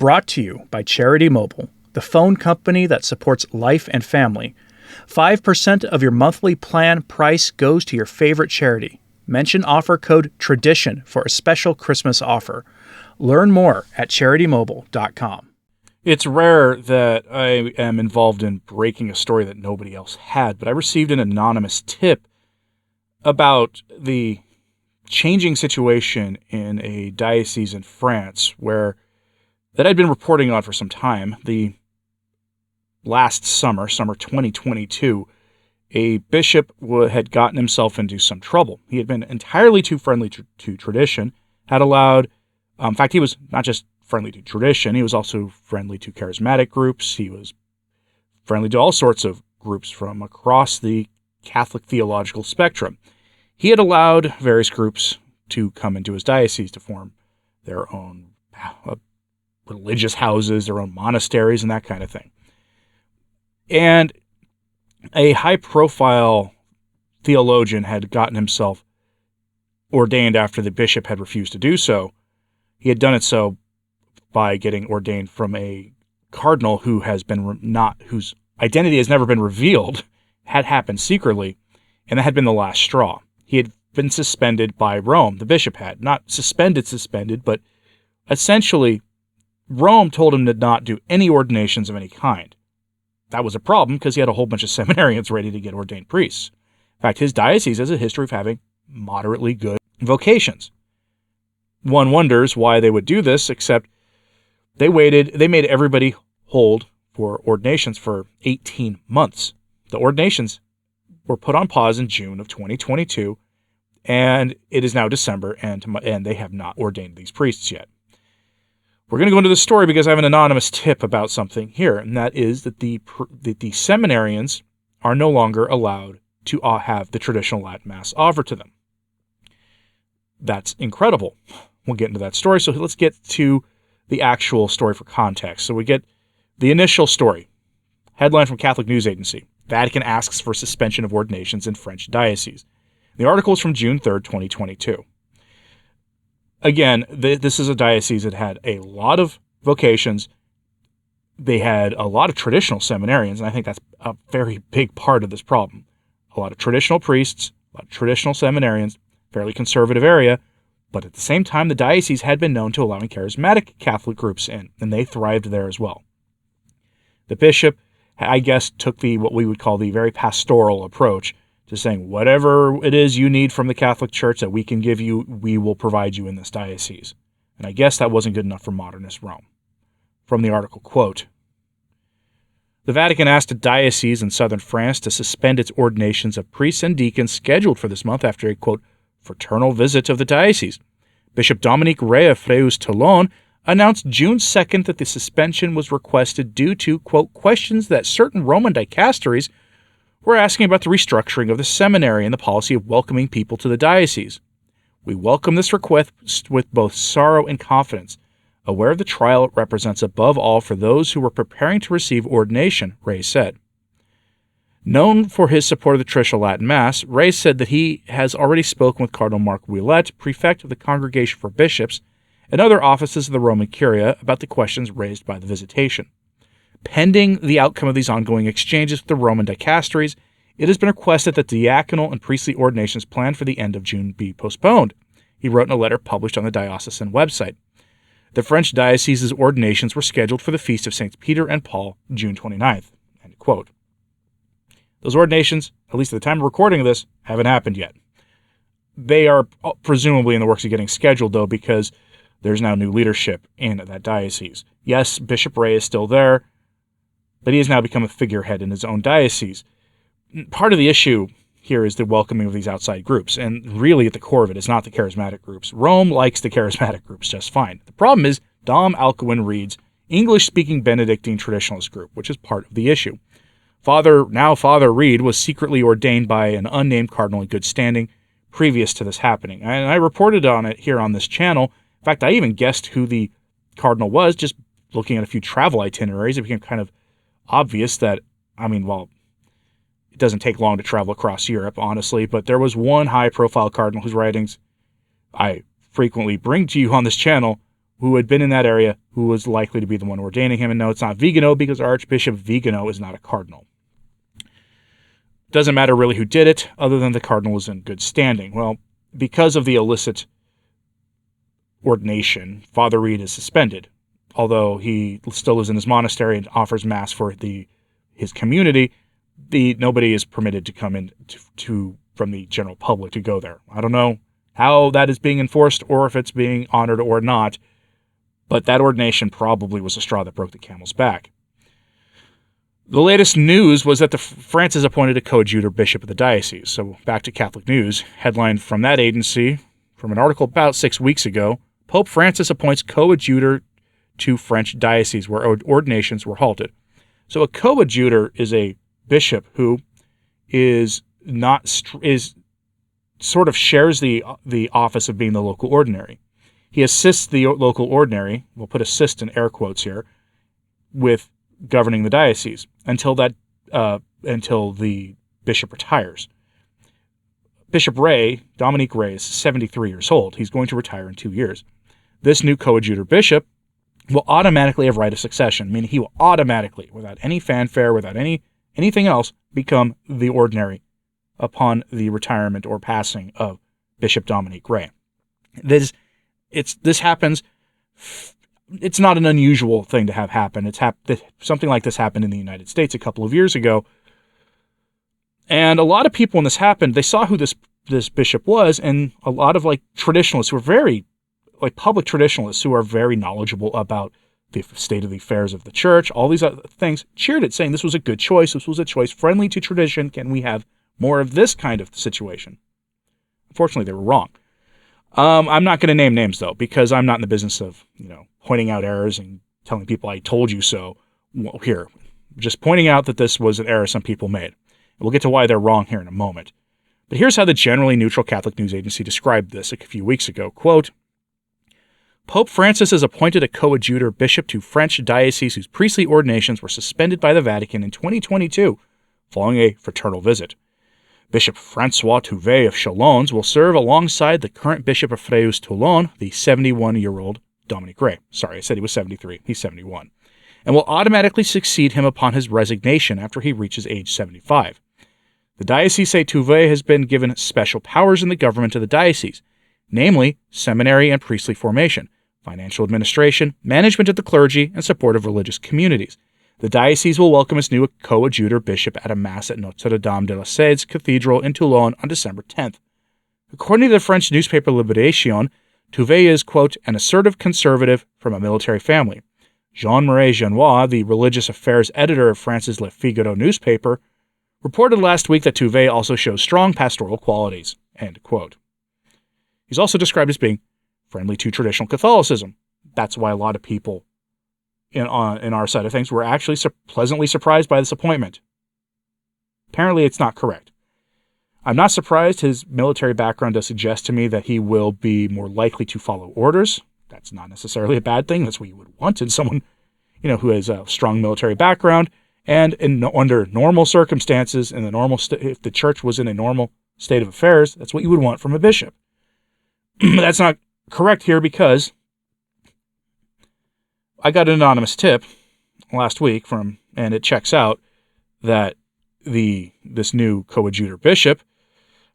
Brought to you by Charity Mobile, the phone company that supports life and family. 5% of your monthly plan price goes to your favorite charity. Mention offer code TRADITION for a special Christmas offer. Learn more at CharityMobile.com. It's rare that I am involved in breaking a story that nobody else had, but I received an anonymous tip about the changing situation in a diocese in France that I'd been reporting on for some time. The last summer 2022, a bishop had gotten himself into some trouble. He had been entirely too friendly to tradition, had allowed, in fact, he was not just friendly to tradition, he was also friendly to charismatic groups. He was friendly to all sorts of groups from across the Catholic theological spectrum. He had allowed various groups to come into his diocese to form their own religious houses, their own monasteries, and that kind of thing. And a high-profile theologian had gotten himself ordained after the bishop had refused to do so. He had done it so by getting ordained from a cardinal whose identity has never been revealed, had happened secretly, and that had been the last straw. He had been suspended by Rome. The bishop had. Not suspended, but essentially Rome told him to not do any ordinations of any kind. That was a problem because he had a whole bunch of seminarians ready to get ordained priests. In fact, his diocese has a history of having moderately good vocations. One wonders why they would do this, except they made everybody hold for ordinations for 18 months. The ordinations were put on pause in June of 2022, and it is now December, and they have not ordained these priests yet. We're going to go into the story because I have an anonymous tip about something here, and that is that the seminarians are no longer allowed to have the traditional Latin Mass offered to them. That's incredible. We'll get into that story, so let's get to the actual story for context. So we get the initial story. Headline from Catholic News Agency. Vatican asks for suspension of ordinations in French diocese. The article is from June 3rd, 2022. Again, this is a diocese that had a lot of vocations. They had a lot of traditional seminarians, and I think that's a very big part of this problem. A lot of traditional priests, a lot of traditional seminarians, fairly conservative area, but at the same time, the diocese had been known to allowing charismatic Catholic groups in, and they thrived there as well. The bishop, I guess, took what we would call the very pastoral approach to saying, whatever it is you need from the Catholic Church that we can give you, we will provide you in this diocese. And I guess that wasn't good enough for modernist Rome. From the article, quote, the Vatican asked a diocese in southern France to suspend its ordinations of priests and deacons scheduled for this month after a, quote, fraternal visit of the diocese. Bishop Dominique Ray of Fréjus-Toulon announced June 2nd that the suspension was requested due to, quote, questions that certain Roman dicasteries were asking about the restructuring of the seminary and the policy of welcoming people to the diocese. We welcome this request with both sorrow and confidence, aware of the trial it represents above all for those who were preparing to receive ordination, Ray said. Known for his support of the traditional Latin Mass, Ray said that he has already spoken with Cardinal Marc Ouellet, prefect of the Congregation for Bishops, and other offices of the Roman Curia about the questions raised by the visitation. Pending the outcome of these ongoing exchanges with the Roman dicasteries, it has been requested that the diaconal and priestly ordinations planned for the end of June be postponed, he wrote in a letter published on the diocesan website. The French diocese's ordinations were scheduled for the feast of Saints Peter and Paul, June 29th. End quote. Those ordinations, at least at the time of recording of this, haven't happened yet. They are presumably in the works of getting scheduled, though, because there's now new leadership in that diocese. Yes, Bishop Ray is still there, but he has now become a figurehead in his own diocese. Part of the issue here is the welcoming of these outside groups, and really at the core of it is not the charismatic groups. Rome likes the charismatic groups just fine. The problem is Dom Alcuin Reed's English-speaking Benedictine traditionalist group, which is part of the issue. Father Reed was secretly ordained by an unnamed cardinal in good standing previous to this happening, and I reported on it here on this channel. In fact, I even guessed who the cardinal was, just looking at a few travel itineraries. It became kind of obvious that, it doesn't take long to travel across Europe, honestly, but there was one high-profile cardinal whose writings I frequently bring to you on this channel who had been in that area who was likely to be the one ordaining him. And no, it's not Vigano, because Archbishop Vigano is not a cardinal. Doesn't matter really who did it, other than the cardinal was in good standing. Well, because of the illicit ordination, Father Reed is suspended, although he still lives in his monastery and offers mass for his community. Nobody is permitted to come in from the general public to go there. I don't know how that is being enforced or if it's being honored or not, but that ordination probably was the straw that broke the camel's back. The latest news was that Francis appointed a coadjutor bishop of the diocese. So back to Catholic News, headline from that agency, from an article about 6 weeks ago, Pope Francis appoints coadjutor to French diocese where ordinations were halted. So a coadjutor is a bishop who sort of shares the office of being the local ordinary. He assists the local ordinary, we'll put assist in air quotes here, with governing the diocese until the bishop retires. Bishop Ray, Dominique Ray, is 73 years old. He's going to retire in 2 years. This new coadjutor bishop will automatically have right of succession, meaning he will automatically, without any fanfare, without anything else, become the ordinary upon the retirement or passing of Bishop Dominique Ray. This happens. It's not an unusual thing to have happen. Something like this happened in the United States a couple of years ago. And a lot of people when this happened, they saw who this bishop was, and a lot of traditionalists who are very, public traditionalists who are very knowledgeable about the state of the affairs of the church, all these other things, cheered it, saying this was a good choice. This was a choice friendly to tradition. Can we have more of this kind of situation? Unfortunately, they were wrong. I'm not going to name names, though, because I'm not in the business of, pointing out errors and telling people I told you so. Well, here, just pointing out that this was an error some people made. And we'll get to why they're wrong here in a moment. But here's how the generally neutral Catholic News Agency described this a few weeks ago. Quote, Pope Francis has appointed a coadjutor bishop to French diocese whose priestly ordinations were suspended by the Vatican in 2022 following a fraternal visit. Bishop Francois Touvet of Chalons will serve alongside the current Bishop of Fréjus-Toulon, the 71-year-old Dominique Ray. Sorry, I said he was 73. He's 71. And will automatically succeed him upon his resignation after he reaches age 75. The Diocese Touvet has been given special powers in the government of the diocese, namely seminary and priestly formation, financial administration, management of the clergy, and support of religious communities. The diocese will welcome its new coadjutor bishop at a mass at Notre-Dame de la Cède Cathedral in Toulon on December 10th. According to the French newspaper Libération, Touvet is, quote, an assertive conservative from a military family. Jean-Marie Genois, the religious affairs editor of France's Le Figaro newspaper, reported last week that Touvet also shows strong pastoral qualities, end quote. He's also described as being friendly to traditional Catholicism. That's why a lot of people in our side of things were actually pleasantly surprised by this appointment. Apparently, it's not correct. I'm not surprised. His military background does suggest to me that he will be more likely to follow orders. That's not necessarily a bad thing. That's what you would want in someone, who has a strong military background. And under normal circumstances, if the church was in a normal state of affairs, that's what you would want from a bishop. That's not correct here because I got an anonymous tip last week and it checks out that this new coadjutor bishop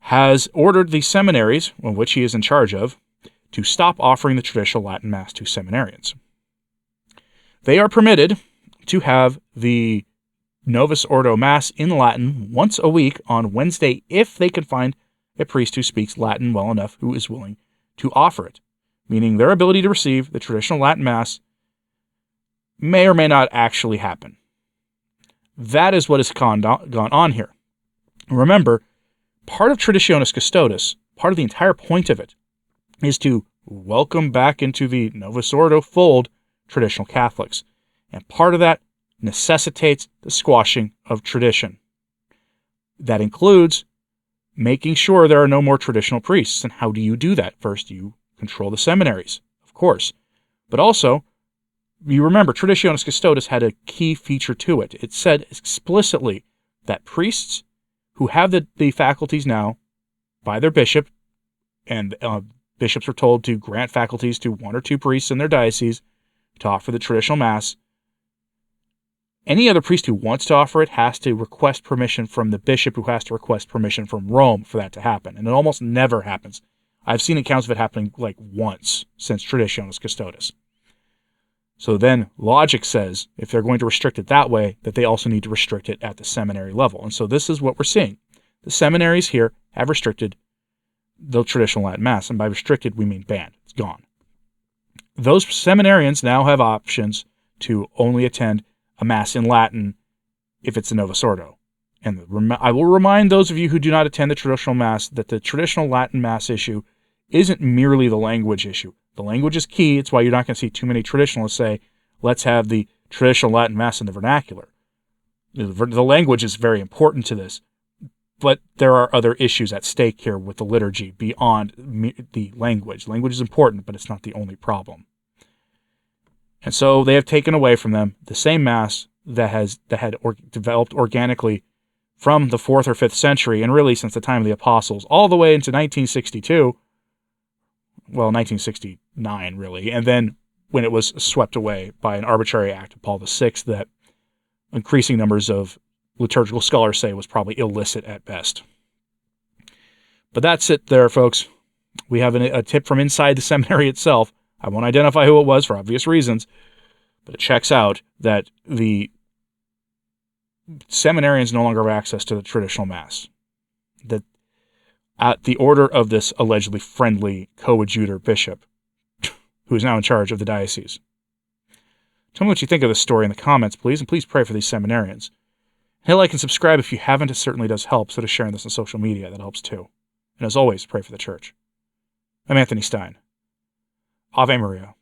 has ordered the seminaries, which he is in charge of, to stop offering the traditional Latin Mass to seminarians. They are permitted to have the Novus Ordo Mass in Latin once a week on Wednesday if they can find a priest who speaks Latin well enough who is willing to offer it, meaning their ability to receive the traditional Latin Mass may or may not actually happen. That is what has gone on here. Remember, part of Traditionis Custodes, part of the entire point of it, is to welcome back into the Novus Ordo fold traditional Catholics. And part of that necessitates the squashing of tradition. That includes making sure there are no more traditional priests. And how do you do that? First, you control the seminaries, of course. But also, you remember, Traditionis Custodes had a key feature to it. It said explicitly that priests who have the faculties now by their bishop and bishops were told to grant faculties to 1 or 2 priests in their diocese to offer the traditional Mass. Any other priest who wants to offer it has to request permission from the bishop, who has to request permission from Rome for that to happen. And it almost never happens. I've seen accounts of it happening like once since Traditionis Custodes. So then logic says, if they're going to restrict it that way, that they also need to restrict it at the seminary level. And so this is what we're seeing. The seminaries here have restricted the traditional Latin Mass. And by restricted, we mean banned. It's gone. Those seminarians now have options to only attend a Mass in Latin if it's a Novus Ordo. And I will remind those of you who do not attend the traditional Mass that the traditional Latin Mass issue isn't merely the language issue. The language is key. It's why you're not going to see too many traditionalists say, let's have the traditional Latin Mass in the vernacular. The language is very important to this, but there are other issues at stake here with the liturgy beyond the language. Language is important, but it's not the only problem. And so they have taken away from them the same Mass that had developed organically from the 4th or 5th century, and really since the time of the Apostles, all the way into 1962, well, 1969, really, and then when it was swept away by an arbitrary act of Paul VI that increasing numbers of liturgical scholars say was probably illicit at best. But that's it there, folks. We have a tip from inside the seminary itself. I won't identify who it was for obvious reasons, but it checks out that the seminarians no longer have access to the traditional Mass. That at the order of this allegedly friendly coadjutor bishop, who is now in charge of the diocese. Tell me what you think of this story in the comments, please, and please pray for these seminarians. Hit like and subscribe if you haven't. It certainly does help. So does sharing this on social media. That helps too. And as always, pray for the church. I'm Anthony Stine. Ave Maria.